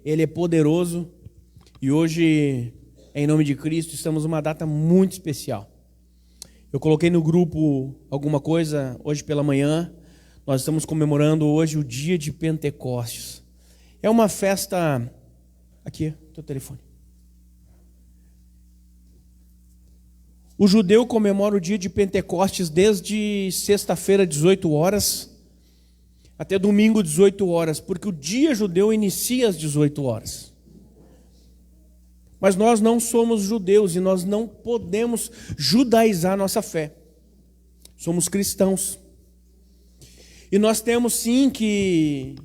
Ele é poderoso e hoje, em nome de Cristo, estamos numa data muito especial. Eu coloquei no grupo alguma coisa hoje pela manhã. Nós estamos comemorando hoje o dia de Pentecostes. É uma festa... Aqui, teu telefone. O judeu comemora o dia de Pentecostes desde sexta-feira, 18 horas, até domingo, 18 horas, porque o dia judeu inicia às 18 horas. Mas nós não somos judeus e nós não podemos judaizar nossa fé. Somos cristãos. E nós temos sim que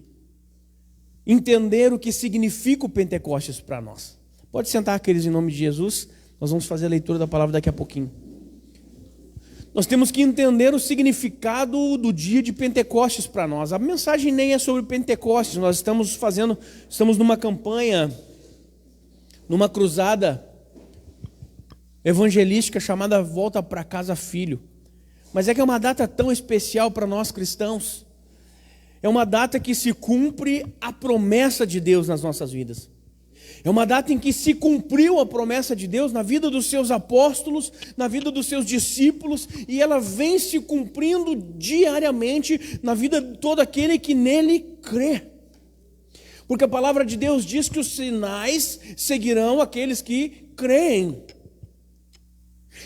entender o que significa o Pentecostes para nós. Pode sentar, queridos, em nome de Jesus. Nós vamos fazer a leitura da palavra daqui a pouquinho. Nós temos que entender o significado do dia de Pentecostes para nós. A mensagem nem é sobre Pentecostes. Nós estamos numa campanha, numa cruzada evangelística chamada Volta para Casa Filho. Mas é que é uma data tão especial para nós cristãos. É uma data que se cumpre a promessa de Deus nas nossas vidas. É uma data em que se cumpriu a promessa de Deus na vida dos seus apóstolos, na vida dos seus discípulos, e ela vem se cumprindo diariamente na vida de todo aquele que nele crê. Porque a palavra de Deus diz que os sinais seguirão aqueles que creem.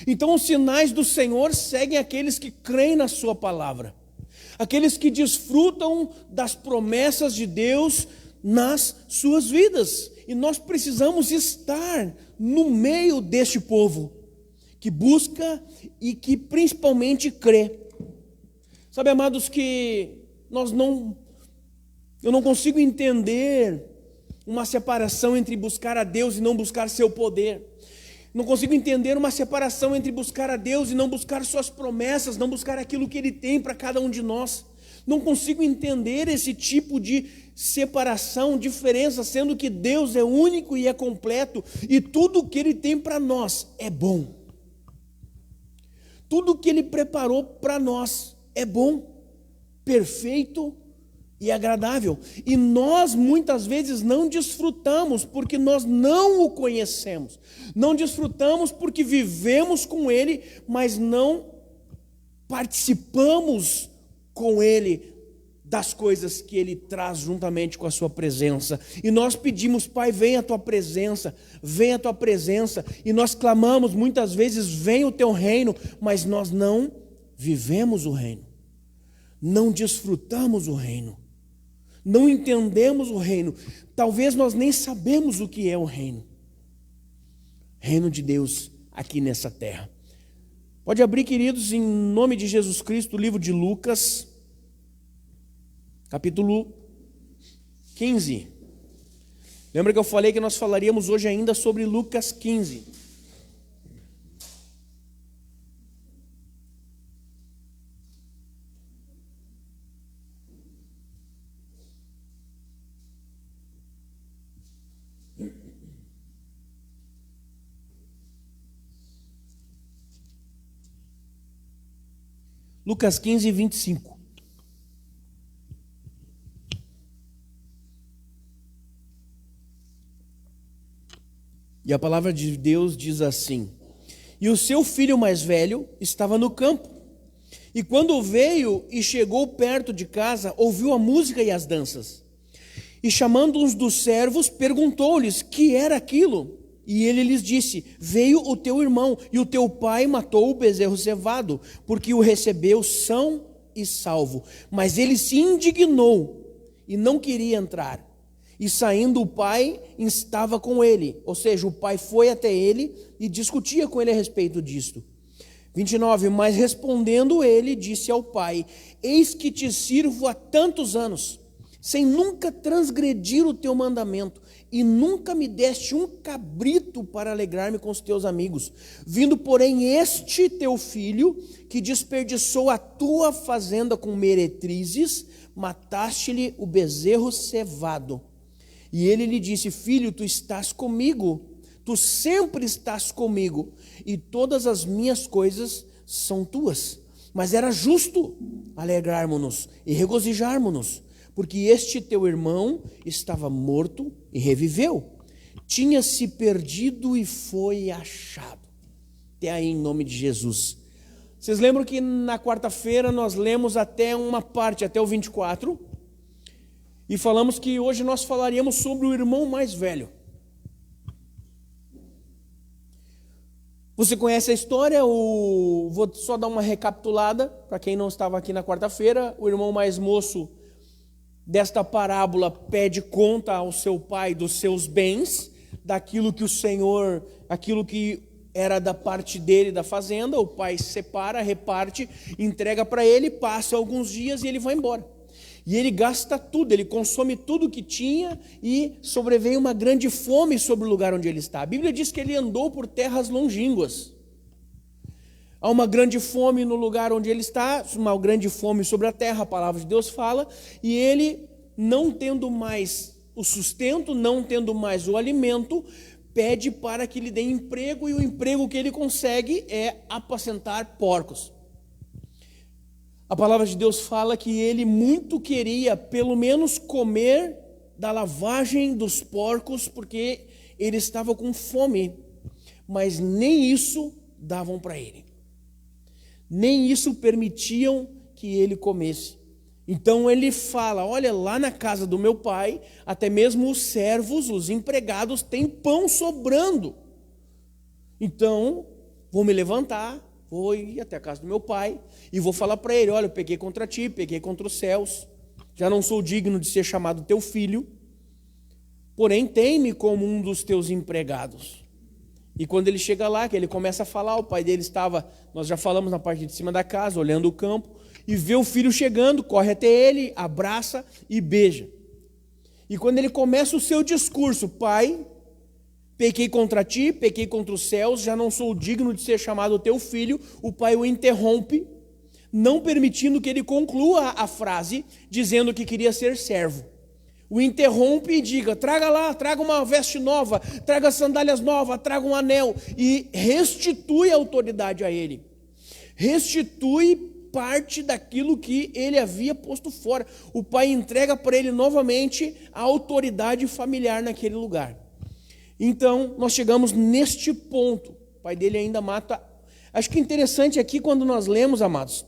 Então os sinais do Senhor seguem aqueles que creem na sua palavra. Aqueles que desfrutam das promessas de Deus nas suas vidas. E nós precisamos estar no meio deste povo que busca e que principalmente crê. Sabe, amados, que eu não consigo entender uma separação entre buscar a Deus e não buscar seu poder. Não consigo entender uma separação entre buscar a Deus e não buscar suas promessas, não buscar aquilo que Ele tem para cada um de nós. Não consigo entender esse tipo de separação, diferença, sendo que Deus é único e é completo, e tudo o que Ele tem para nós é bom. Tudo o que Ele preparou para nós é bom, perfeito e agradável. E nós muitas vezes não desfrutamos porque nós não o conhecemos. Não desfrutamos porque vivemos com Ele, mas não participamos com Ele das coisas que Ele traz juntamente com a sua presença. E nós pedimos: Pai, venha a tua presença, venha a tua presença. E nós clamamos muitas vezes: venha o teu reino, mas nós não vivemos o reino. Não desfrutamos o reino. Não entendemos o reino. Talvez nós nem sabemos o que é o reino. Reino de Deus aqui nessa terra. Pode abrir, queridos, em nome de Jesus Cristo, o livro de Lucas, capítulo 15. Lembra que eu falei que nós falaríamos hoje ainda sobre Lucas 15. Lucas 15, 25. E a palavra de Deus diz assim: e o seu filho mais velho estava no campo. E quando veio e chegou perto de casa, ouviu a música e as danças. E chamando uns dos servos, perguntou-lhes que era aquilo. E ele lhes disse: veio o teu irmão, e o teu pai matou o bezerro cevado, porque o recebeu são e salvo. Mas ele se indignou e não queria entrar. E saindo o pai estava com ele. Ou seja, o pai foi até ele e discutia com ele a respeito disto. 29. Mas respondendo ele, disse ao pai: eis que te sirvo há tantos anos, sem nunca transgredir o teu mandamento, e nunca me deste um cabrito para alegrar-me com os teus amigos. Vindo, porém, este teu filho, que desperdiçou a tua fazenda com meretrizes, mataste-lhe o bezerro cevado. E ele lhe disse: filho, tu estás comigo, tu sempre estás comigo, e todas as minhas coisas são tuas. Mas era justo alegrarmos-nos e regozijarmos-nos, porque este teu irmão estava morto e reviveu, tinha se perdido e foi achado. Até aí, em nome de Jesus. Vocês lembram que na quarta-feira nós lemos até uma parte, até o 24, e falamos que hoje nós falaríamos sobre o irmão mais velho. Você conhece a história? Vou só dar uma recapitulada, para quem não estava aqui na quarta-feira. O irmão mais moço desta parábola pede conta ao seu pai dos seus bens, daquilo que o Senhor, aquilo que era da parte dele da fazenda. O pai separa, reparte, entrega para ele, passa alguns dias e ele vai embora. E ele gasta tudo, ele consome tudo que tinha e sobrevém uma grande fome sobre o lugar onde ele está. A Bíblia diz que ele andou por terras longínquas. Há uma grande fome no lugar onde ele está, uma grande fome sobre a terra, a palavra de Deus fala, e ele, não tendo mais o sustento, não tendo mais o alimento, pede para que lhe dê emprego, e o emprego que ele consegue é apacentar porcos. A palavra de Deus fala que ele muito queria, pelo menos, comer da lavagem dos porcos, porque ele estava com fome, mas nem isso davam para ele. Nem isso permitiam que ele comesse. Então ele fala: olha, lá na casa do meu pai, até mesmo os servos, os empregados, têm pão sobrando. Então, vou me levantar, vou ir até a casa do meu pai e vou falar para ele: olha, eu pequei contra ti, pequei contra os céus, já não sou digno de ser chamado teu filho, porém tem-me como um dos teus empregados. E quando ele chega lá, que ele começa a falar, o pai dele estava, nós já falamos na parte de cima da casa, olhando o campo, e vê o filho chegando, corre até ele, abraça e beija. E quando ele começa o seu discurso: pai, pequei contra ti, pequei contra os céus, já não sou digno de ser chamado teu filho, o pai o interrompe, não permitindo que ele conclua a frase, dizendo que queria ser servo. O interrompe e diga: traga lá, traga uma veste nova, traga sandálias novas, traga um anel, e restitui a autoridade a ele. Restitui parte daquilo que ele havia posto fora. O pai entrega para ele novamente a autoridade familiar naquele lugar. Então, nós chegamos neste ponto. O pai dele ainda mata. Acho que interessante aqui quando nós lemos, amados,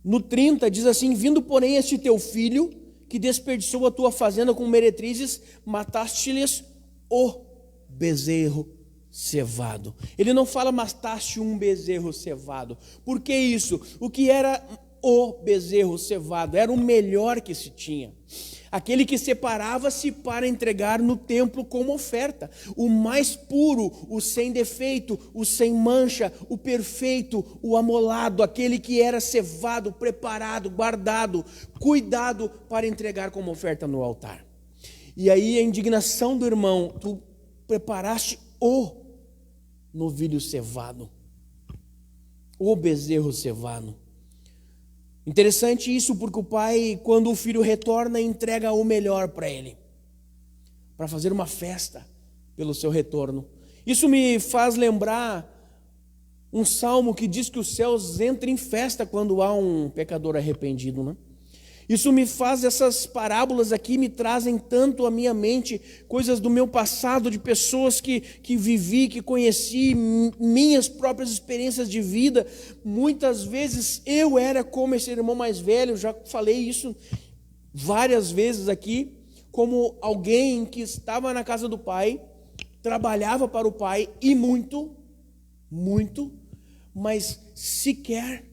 no 30 diz assim: vindo porém este teu filho, que desperdiçou a tua fazenda com meretrizes, mataste-lhes o bezerro cevado. Ele não fala mataste um bezerro cevado. Por que isso? O que era o bezerro cevado? Era o melhor que se tinha. Aquele que separava-se para entregar no templo como oferta. O mais puro, o sem defeito, o sem mancha, o perfeito, o amolado, aquele que era cevado, preparado, guardado, cuidado para entregar como oferta no altar. E aí a indignação do irmão: tu preparaste o novilho cevado, o bezerro cevado. Interessante isso, porque o pai, quando o filho retorna, entrega o melhor para ele, para fazer uma festa pelo seu retorno. Isso me faz lembrar um salmo que diz que os céus entram em festa quando há um pecador arrependido, né? Isso me faz, essas parábolas aqui me trazem tanto à minha mente coisas do meu passado, de pessoas que vivi, que conheci, minhas próprias experiências de vida. Muitas vezes eu era como esse irmão mais velho, já falei isso várias vezes aqui, como alguém que estava na casa do pai, trabalhava para o pai e muito, mas sequer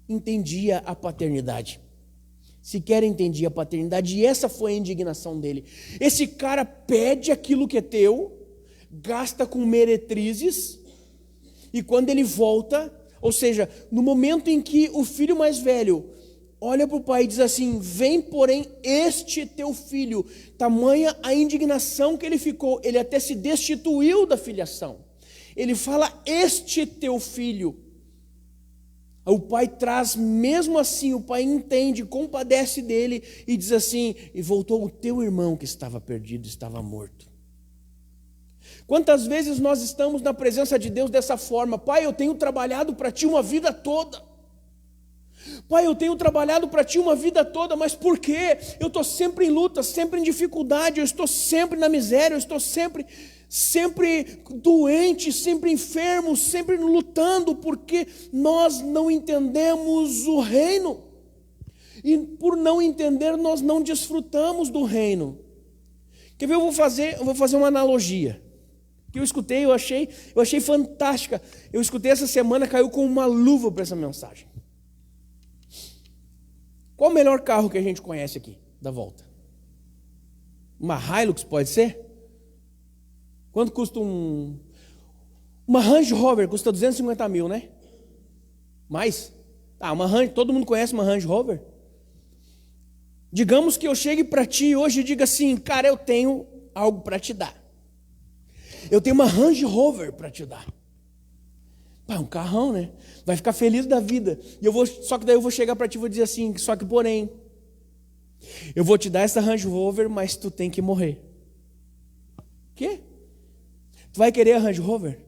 entendia a paternidade. Sequer entendia a paternidade, e essa foi a indignação dele. Esse cara pede aquilo que é teu, gasta com meretrizes, e quando ele volta, ou seja, no momento em que o filho mais velho olha para o pai e diz assim: vem porém este teu filho, tamanha a indignação que ele ficou, ele até se destituiu da filiação. Ele fala: este teu filho. O pai traz, mesmo assim, o pai entende, compadece dele e diz assim: e voltou o teu irmão que estava perdido, estava morto. Quantas vezes nós estamos na presença de Deus dessa forma: pai, eu tenho trabalhado para ti uma vida toda, Pai, eu tenho trabalhado para Ti uma vida toda, mas por quê? Eu estou sempre em luta, sempre em dificuldade, eu estou sempre na miséria, eu estou sempre doente, sempre enfermo, sempre lutando, porque nós não entendemos o reino. E por não entender, nós não desfrutamos do reino. Quer ver? Eu vou fazer uma analogia que eu escutei, eu achei fantástica. Eu escutei essa semana, caiu com uma luva para essa mensagem. Qual o melhor carro que a gente conhece aqui, da volta? Uma Hilux, pode ser? Quanto custa uma Range Rover? Custa 250 mil, né? Mais? Uma Range, todo mundo conhece uma Range Rover? Digamos que eu chegue para ti hoje e diga assim, cara, eu tenho algo para te dar. Eu tenho uma Range Rover para te dar. Pá, um carrão, né? Vai ficar feliz da vida. Só que daí eu vou chegar para ti e vou dizer assim, só que porém, eu vou te dar essa Range Rover, mas tu tem que morrer. Quê? Tu vai querer a Range Rover?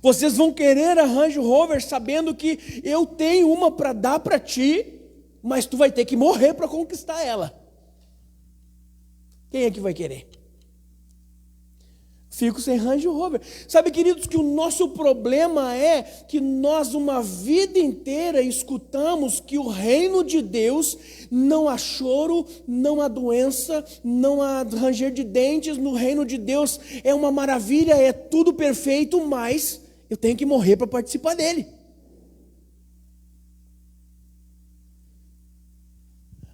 Vocês vão querer a Range Rover sabendo que eu tenho uma para dar para ti, mas tu vai ter que morrer para conquistar ela. Quem é que vai querer? Fico sem Range Rover. Sabe, queridos, que o nosso problema é que nós uma vida inteira escutamos que o reino de Deus não há choro, não há doença, não há ranger de dentes. No reino de Deus é uma maravilha, é tudo perfeito, mas eu tenho que morrer para participar dele.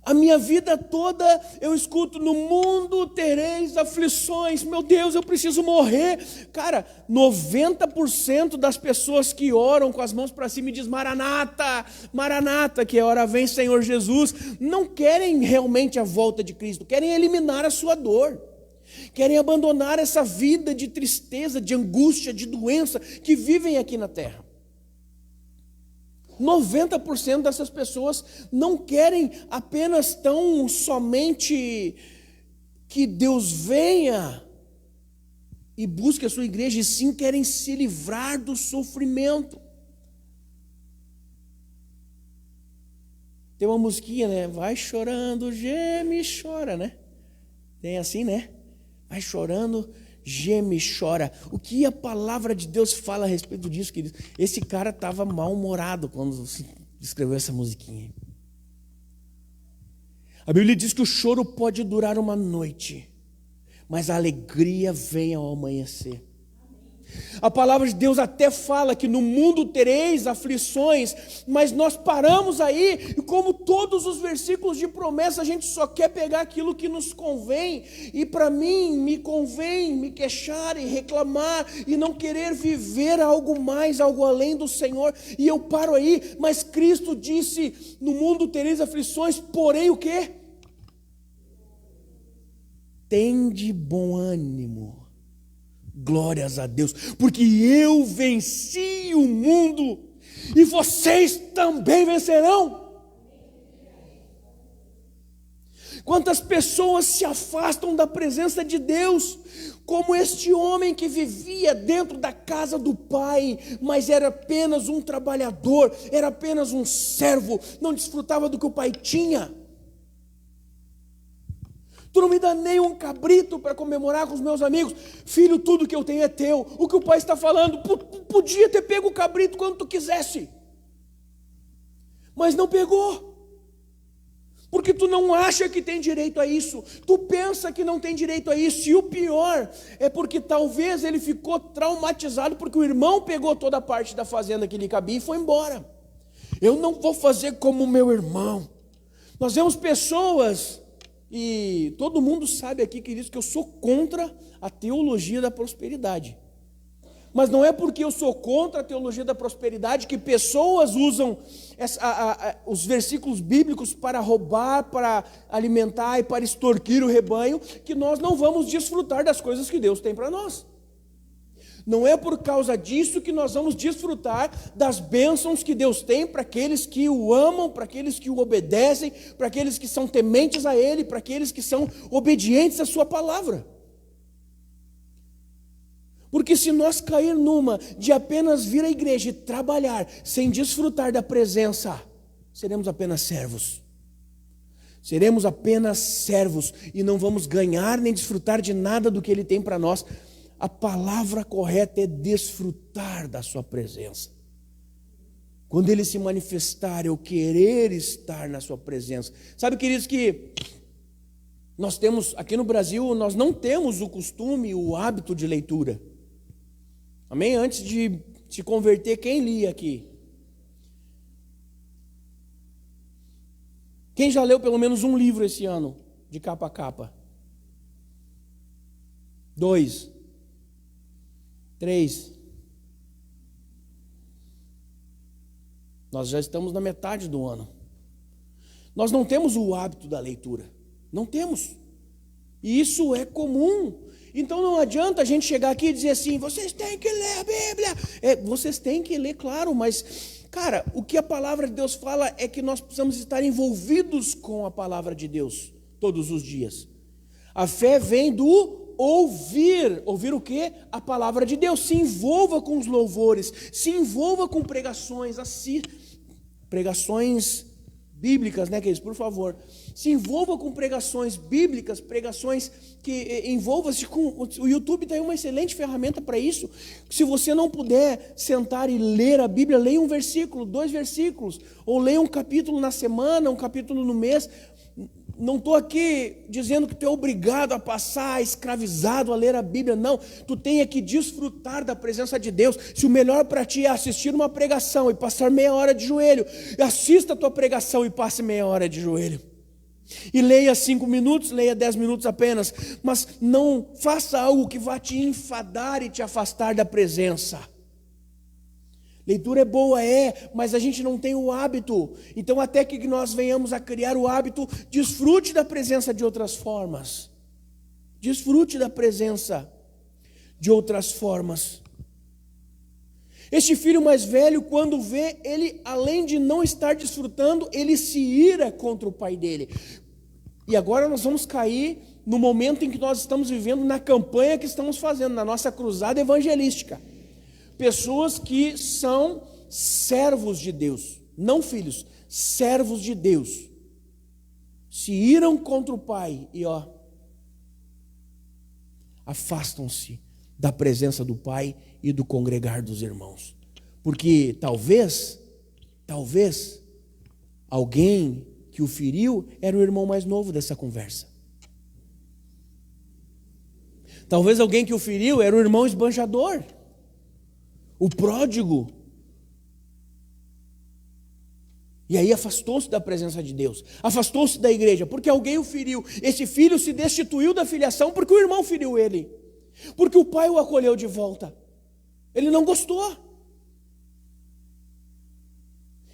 A minha vida toda eu escuto, no mundo tereis aflições. Meu Deus, eu preciso morrer. Cara, 90% das pessoas que oram com as mãos para cima e diz Maranata, Maranata, que é hora vem Senhor Jesus, não querem realmente a volta de Cristo, querem eliminar a sua dor. Querem abandonar essa vida de tristeza, de angústia, de doença que vivem aqui na terra. 90% dessas pessoas não querem apenas tão somente que Deus venha e busque a sua igreja, e sim querem se livrar do sofrimento. Tem uma musiquinha, né? Vai chorando, geme e chora, né? Tem assim, né? Vai chorando, geme e chora. O que a palavra de Deus fala a respeito disso, querido? Esse cara estava mal-humorado quando escreveu essa musiquinha. A Bíblia diz que o choro pode durar uma noite, mas a alegria vem ao amanhecer. A palavra de Deus até fala que no mundo tereis aflições, mas nós paramos aí, e como todos os versículos de promessa, a gente só quer pegar aquilo que nos convém, e para mim me convém me queixar e reclamar, e não querer viver algo mais, algo além do Senhor, e eu paro aí. Mas Cristo disse, no mundo tereis aflições, porém o quê? Tende bom ânimo. Glórias a Deus, porque eu venci o mundo e vocês também vencerão. Quantas pessoas se afastam da presença de Deus, como este homem que vivia dentro da casa do pai, mas era apenas um trabalhador, era apenas um servo, não desfrutava do que o pai tinha. Tu não me dá nem um cabrito para comemorar com os meus amigos. Filho, tudo que eu tenho é teu. O que o pai está falando, podia ter pego o cabrito quando tu quisesse, mas não pegou, porque tu não acha que tem direito a isso, tu pensa que não tem direito a isso, e o pior é porque talvez ele ficou traumatizado, porque o irmão pegou toda a parte da fazenda que lhe cabia e foi embora. Eu não vou fazer como o meu irmão. Nós vemos pessoas... E todo mundo sabe aqui, queridos, que eu sou contra a teologia da prosperidade. Mas não é porque eu sou contra a teologia da prosperidade que pessoas usam os versículos bíblicos para roubar, para alimentar e para extorquir o rebanho, que nós não vamos desfrutar das coisas que Deus tem para nós. Não é por causa disso que nós vamos desfrutar das bênçãos que Deus tem para aqueles que o amam, para aqueles que o obedecem, para aqueles que são tementes a Ele, para aqueles que são obedientes à sua palavra. Porque se nós cair numa de apenas vir à igreja e trabalhar sem desfrutar da presença, seremos apenas servos. Seremos apenas servos e não vamos ganhar nem desfrutar de nada do que Ele tem para nós. A palavra correta é desfrutar da sua presença. Quando Ele se manifestar, eu querer estar na sua presença. Sabe, queridos, que nós temos, aqui no Brasil, nós não temos o costume, o hábito de leitura. Amém? Antes de se converter, quem lia aqui? Quem já leu pelo menos um livro esse ano, de capa a capa? 2, 3. Nós já estamos na metade do ano. Nós não temos o hábito da leitura. Não temos. E isso é comum. Então não adianta a gente chegar aqui e dizer assim, vocês têm que ler a Bíblia. Vocês têm que ler, claro, mas... Cara, o que a palavra de Deus fala é que nós precisamos estar envolvidos com a palavra de Deus todos os dias. A fé vem do ouvir. Ouvir o quê? A palavra de Deus. Se envolva com os louvores, se envolva com pregações, pregações bíblicas, né, queridos? Por favor, se envolva com pregações bíblicas, pregações que envolva-se com... O YouTube tem uma excelente ferramenta para isso. Se você não puder sentar e ler a Bíblia, leia um versículo, 2 versículos, ou leia um capítulo na semana, um capítulo no mês. Não estou aqui dizendo que tu é obrigado a passar escravizado a ler a Bíblia, não. Tu tem que desfrutar da presença de Deus. Se o melhor para ti é assistir uma pregação e passar meia hora de joelho, assista a tua pregação e passe meia hora de joelho. E leia 5 minutos, leia 10 minutos apenas, mas não faça algo que vá te enfadar e te afastar da presença. Leitura é boa, mas a gente não tem o hábito. Então até que nós venhamos a criar o hábito, desfrute da presença de outras formas. Desfrute da presença de outras formas. Este filho mais velho, quando vê, ele, além de não estar desfrutando, ele se ira contra o pai dele. E agora nós vamos cair no momento em que nós estamos vivendo, na campanha que estamos fazendo, na nossa cruzada evangelística. Pessoas que são servos de Deus, não filhos, servos de Deus. Se iram contra o pai e afastam-se da presença do pai e do congregar dos irmãos. Porque talvez alguém que o feriu era o irmão mais novo dessa conversa. Talvez alguém que o feriu era o irmão esbanjador, o pródigo. E aí afastou-se da presença de Deus, afastou-se da igreja, porque alguém o feriu. Esse filho se destituiu da filiação porque o irmão feriu ele, porque o pai o acolheu de volta. Ele não gostou.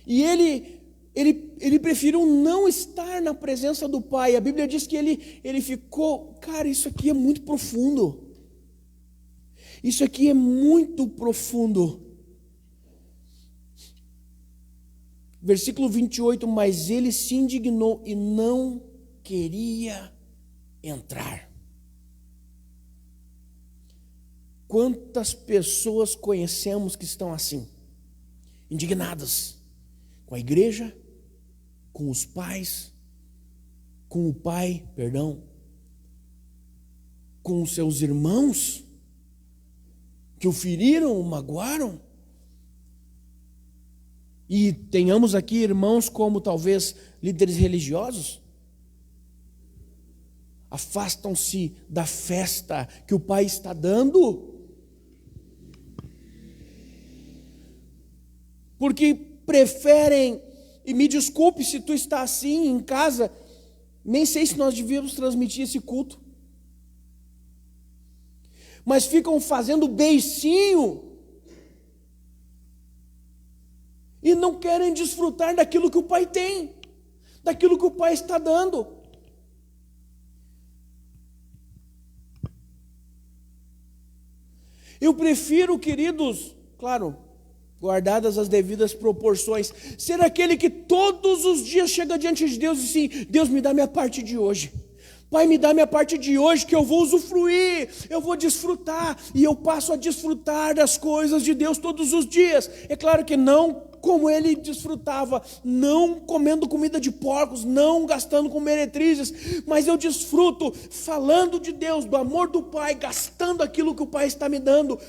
E ele preferiu não estar na presença do pai. A Bíblia diz que ele ficou... Cara, isso aqui é muito profundo. Isso aqui é muito profundo. Versículo 28, mas ele se indignou e não queria entrar. Quantas pessoas conhecemos que estão assim, indignadas com a igreja, com os pais, com o pai, com os seus irmãos, que o feriram, o magoaram. E tenhamos aqui irmãos como talvez líderes religiosos, afastam-se da festa que o pai está dando, porque preferem, e me desculpe se tu está assim em casa, nem sei se nós devíamos transmitir esse culto, mas ficam fazendo beicinho e não querem desfrutar daquilo que o pai tem, daquilo que o pai está dando. Eu prefiro, queridos, claro, guardadas as devidas proporções, ser aquele que todos os dias chega diante de Deus e diz assim: Deus, me dá minha parte de hoje. Pai, me dá minha parte de hoje que eu vou usufruir, eu vou desfrutar, e eu passo a desfrutar das coisas de Deus todos os dias. É claro que não como ele desfrutava, não comendo comida de porcos, não gastando com meretrizes, mas eu desfruto falando de Deus, do amor do Pai, gastando aquilo que o Pai está me dando,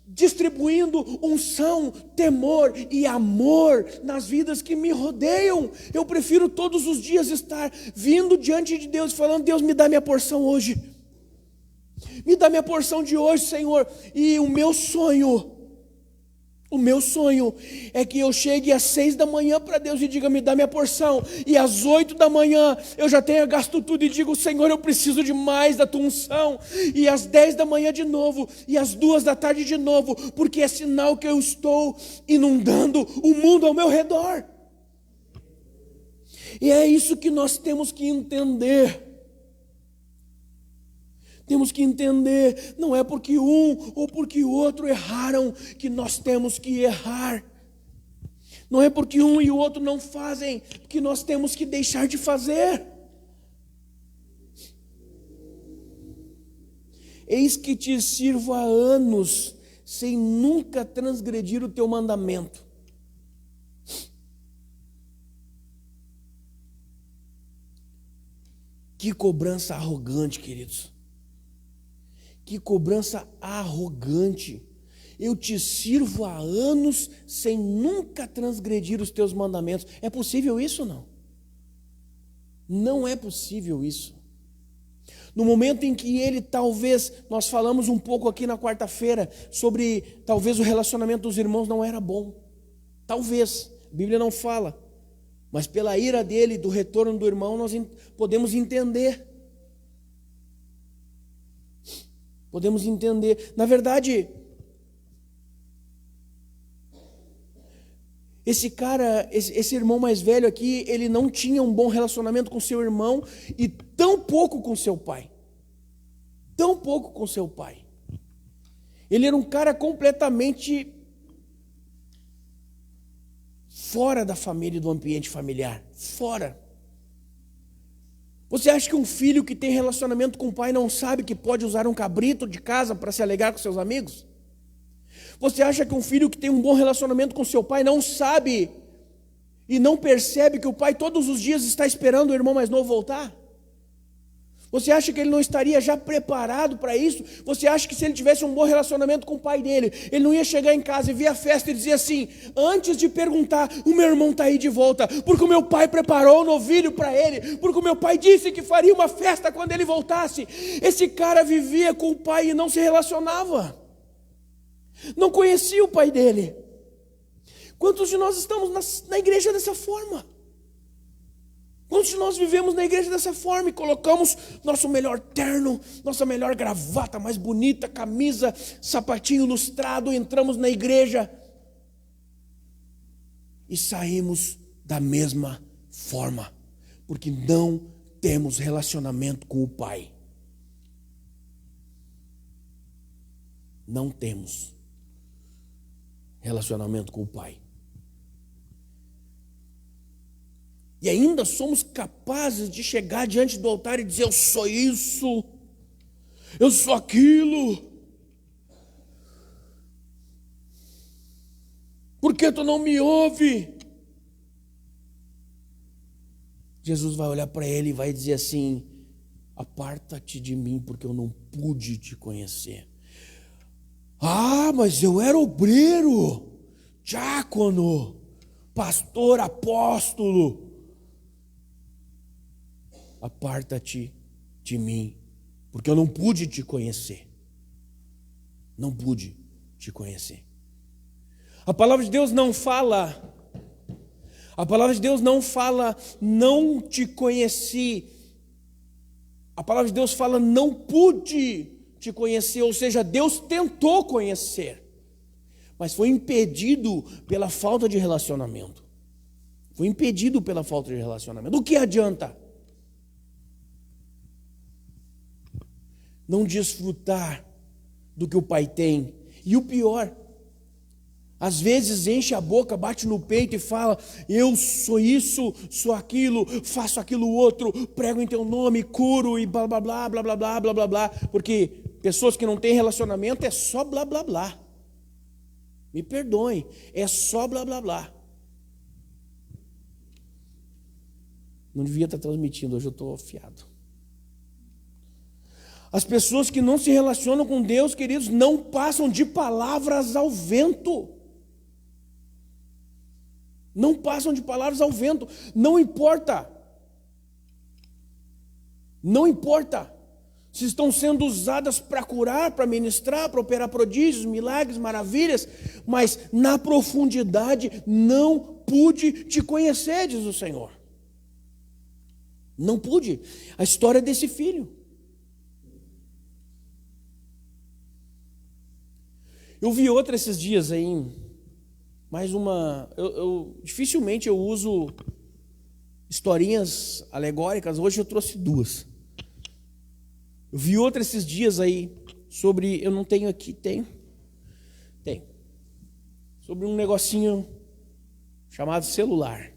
distribuindo unção, temor e amor nas vidas que me rodeiam. Eu prefiro todos os dias estar vindo diante de Deus e falando: Deus, me dá minha porção hoje, me dá minha porção de hoje, Senhor. E o meu sonho é que eu chegue às 6 da manhã para Deus e diga: me dá minha porção, e às 8 da manhã eu já tenha gasto tudo e digo: Senhor, eu preciso de mais da tua unção, e às 10 da manhã de novo, e às 2 da tarde de novo, porque é sinal que eu estou inundando o mundo ao meu redor. E é isso que nós temos que entender. Temos que entender, não é porque um ou porque o outro erraram que nós temos que errar. Não é porque um e o outro não fazem que nós temos que deixar de fazer. Eis que te sirvo há anos, sem nunca transgredir o teu mandamento. Que cobrança arrogante, queridos. Que cobrança arrogante. Eu te sirvo há anos sem nunca transgredir os teus mandamentos. É possível isso ou não? Não é possível isso. No momento em que ele talvez, nós falamos um pouco aqui na quarta-feira, sobre talvez o relacionamento dos irmãos não era bom. Talvez, a Bíblia não fala. Mas pela ira dele, do retorno do irmão, nós podemos entender. Podemos entender. Na verdade, esse irmão mais velho aqui, ele não tinha um bom relacionamento com seu irmão e tão pouco com seu pai. Tão pouco com seu pai. Ele era um cara completamente fora da família e do ambiente familiar. Fora. Você acha que um filho que tem relacionamento com o pai não sabe que pode usar um cabrito de casa para se alegar com seus amigos? Você acha que um filho que tem um bom relacionamento com seu pai não sabe e não percebe que o pai todos os dias está esperando o irmão mais novo voltar? Você acha que ele não estaria já preparado para isso? Você acha que se ele tivesse um bom relacionamento com o pai dele, ele não ia chegar em casa e ver a festa e dizer assim: antes de perguntar, o meu irmão está aí de volta, porque o meu pai preparou um novilho para ele, porque o meu pai disse que faria uma festa quando ele voltasse. Esse cara vivia com o pai e não se relacionava, não conhecia o pai dele. Quantos de nós estamos na igreja dessa forma? Quantos de nós vivemos na igreja dessa forma e colocamos nosso melhor terno, nossa melhor gravata mais bonita, camisa, sapatinho lustrado, entramos na igreja e saímos da mesma forma, porque não temos relacionamento com o Pai. Não temos relacionamento com o Pai. E ainda somos capazes de chegar diante do altar e dizer: eu sou isso, eu sou aquilo. Por que tu não me ouve? Jesus vai olhar para ele e vai dizer assim: aparta-te de mim, porque eu não pude te conhecer. Ah, mas eu era obreiro, diácono, pastor, apóstolo. Aparta-te de mim, porque eu não pude te conhecer. Não pude te conhecer. A palavra de Deus não fala, não te conheci. A palavra de Deus fala, não pude te conhecer, ou seja, Deus tentou conhecer, mas foi impedido pela falta de relacionamento. Foi impedido pela falta de relacionamento. Do que adianta não desfrutar do que o Pai tem? E o pior, Às vezes enche a boca, bate no peito e fala: eu sou isso, sou aquilo, faço aquilo outro, prego em teu nome, curo e blá blá blá blá blá blá blá blá blá. Porque pessoas que não têm relacionamento é só blá blá blá. Me perdoem, é só blá blá blá. Não devia estar transmitindo, hoje eu estou afiado. As pessoas que não se relacionam com Deus, queridos, não passam de palavras ao vento. Não passam de palavras ao vento. Não importa. Não importa se estão sendo usadas para curar, para ministrar, para operar prodígios, milagres, maravilhas, mas na profundidade não pude te conhecer, diz o Senhor. Não pude. A história desse filho. Eu vi outra esses dias aí, mais uma. Dificilmente eu uso historinhas alegóricas, hoje eu trouxe duas. Eu vi outra esses dias aí, sobre. Eu não tenho aqui, tenho. Sobre um negocinho chamado celular.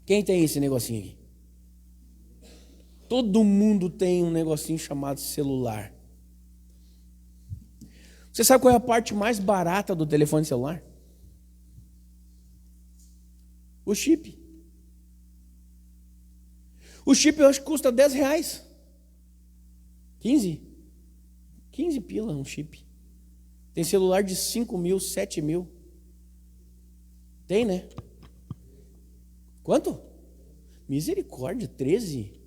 Quem tem esse negocinho aqui? Todo mundo tem um negocinho chamado celular. Você sabe qual é a parte mais barata do telefone celular? O chip. O chip eu acho que custa R$10. 15? 15 pila um chip. Tem celular de 5 mil, 7 mil. Tem, né? Quanto? Misericórdia, 13?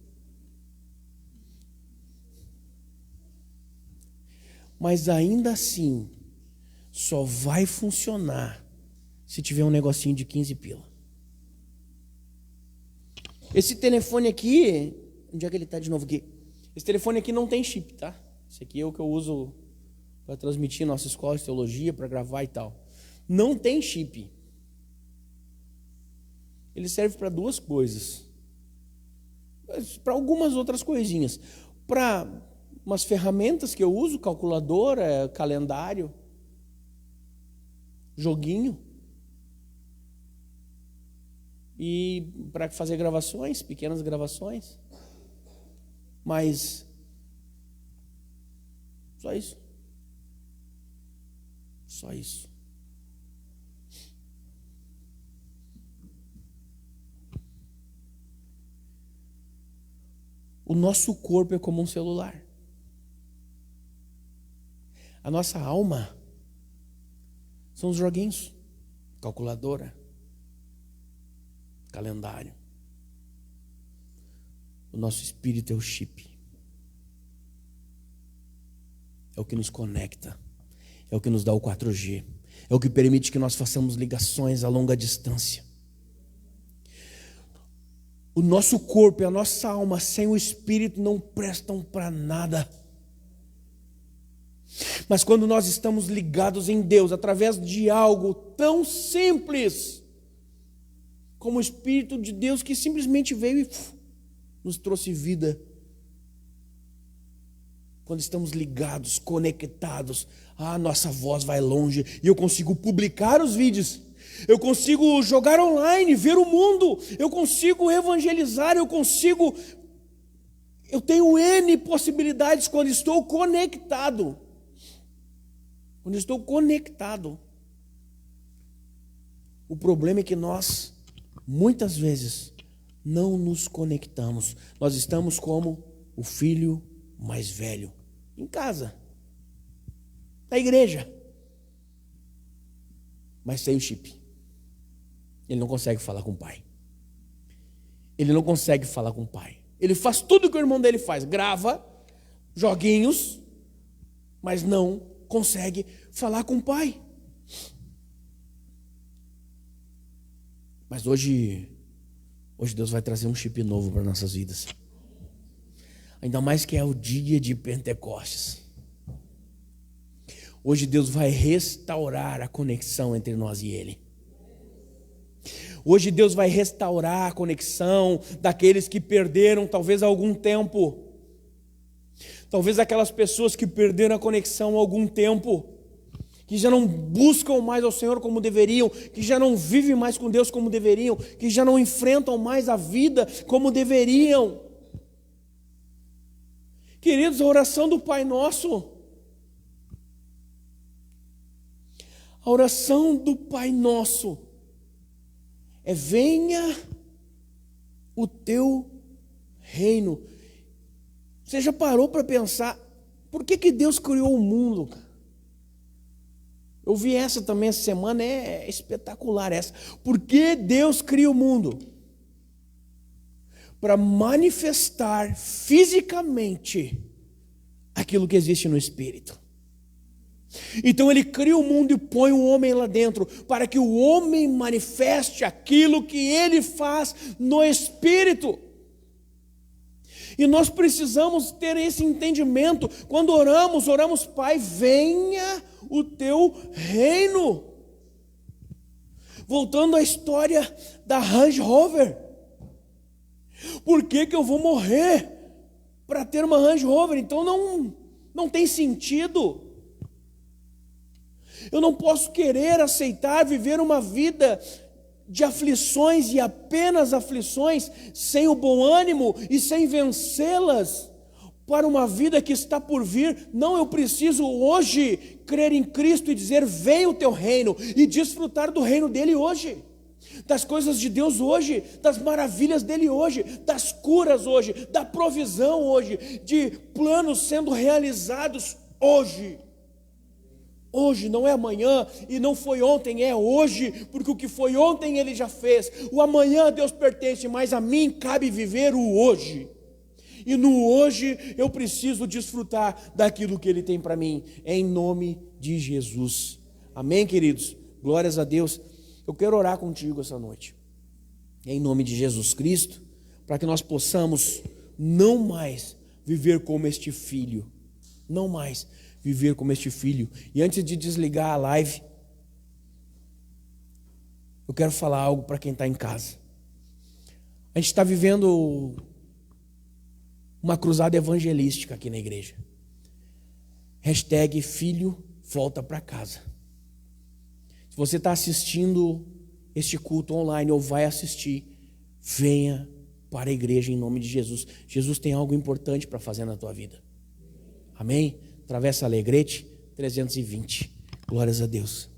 Mas ainda assim, só vai funcionar se tiver um negocinho de 15 pila. Esse telefone aqui, onde é que ele está de novo aqui? Esse telefone aqui não tem chip, tá? Esse aqui é o que eu uso para transmitir nossa escola de teologia, para gravar e tal. Não tem chip. Ele serve para duas coisas. Para algumas outras coisinhas. Para umas ferramentas que eu uso, calculadora, calendário, joguinho. E para fazer gravações, pequenas gravações. Mas só isso. Só isso. O nosso corpo é como um celular. A nossa alma são os joguinhos, calculadora, calendário. O nosso espírito é o chip. É o que nos conecta. É o que nos dá o 4G. É o que permite que nós façamos ligações a longa distância. O nosso corpo e a nossa alma sem o espírito não prestam para nada. Mas quando nós estamos ligados em Deus, através de algo tão simples, como o Espírito de Deus que simplesmente veio e nos trouxe vida. Quando estamos ligados, conectados, a nossa voz vai longe e eu consigo publicar os vídeos. Eu consigo jogar online, ver o mundo. Eu consigo evangelizar, eu tenho N possibilidades quando estou conectado. Quando estou conectado. O problema é que nós, muitas vezes, não nos conectamos. Nós estamos como o filho mais velho, em casa, na igreja, mas sem o chip. Ele não consegue falar com o pai. Ele não consegue falar com o pai. Ele faz tudo que o irmão dele faz, grava joguinhos, mas não consegue falar com o pai. Mas hoje Deus vai trazer um chip novo para nossas vidas. Ainda mais que é o dia de Pentecostes. Hoje Deus vai restaurar a conexão entre nós e Ele. Hoje Deus vai restaurar a conexão daqueles que perderam talvez há algum tempo. Talvez aquelas pessoas que perderam a conexão há algum tempo. que já não buscam mais ao Senhor como deveriam, que já não vivem mais com Deus como deveriam, que já não enfrentam mais a vida como deveriam. Queridos, a oração do Pai Nosso, a oração do Pai Nosso é: venha o teu reino. Você já parou para pensar por que Deus criou o mundo, cara? Eu vi essa também essa semana, é espetacular essa. Por que Deus cria o mundo? Para manifestar fisicamente aquilo que existe no Espírito. Então Ele cria o mundo e põe o homem lá dentro, para que o homem manifeste aquilo que Ele faz no Espírito. E nós precisamos ter esse entendimento. Quando oramos: Pai, venha o teu reino. Voltando à história da Range Rover. Por que eu vou morrer para ter uma Range Rover? Então não tem sentido. Eu não posso querer aceitar viver uma vida de aflições e apenas aflições, sem o bom ânimo e sem vencê-las, para uma vida que está por vir. Não, eu preciso hoje crer em Cristo e dizer: venha o teu reino, e desfrutar do reino dele hoje, das coisas de Deus hoje, das maravilhas dele hoje, das curas hoje, da provisão hoje, de planos sendo realizados hoje. Hoje, não é amanhã, e não foi ontem, é hoje, porque o que foi ontem Ele já fez. O amanhã a Deus pertence, mas a mim cabe viver o hoje. E no hoje eu preciso desfrutar daquilo que Ele tem para mim, em nome de Jesus. Amém, queridos? Glórias a Deus. Eu quero orar contigo essa noite, em nome de Jesus Cristo, para que nós possamos não mais viver como este filho, não mais viver como este filho. E antes de desligar a live, eu quero falar algo para quem está em casa. A gente está vivendo uma cruzada evangelística aqui na igreja. #filho volta para casa. Se você está assistindo este culto online ou vai assistir, venha para a igreja em nome de Jesus. Jesus tem algo importante para fazer na tua vida. Amém? Travessa Alegrete 320. Glórias a Deus.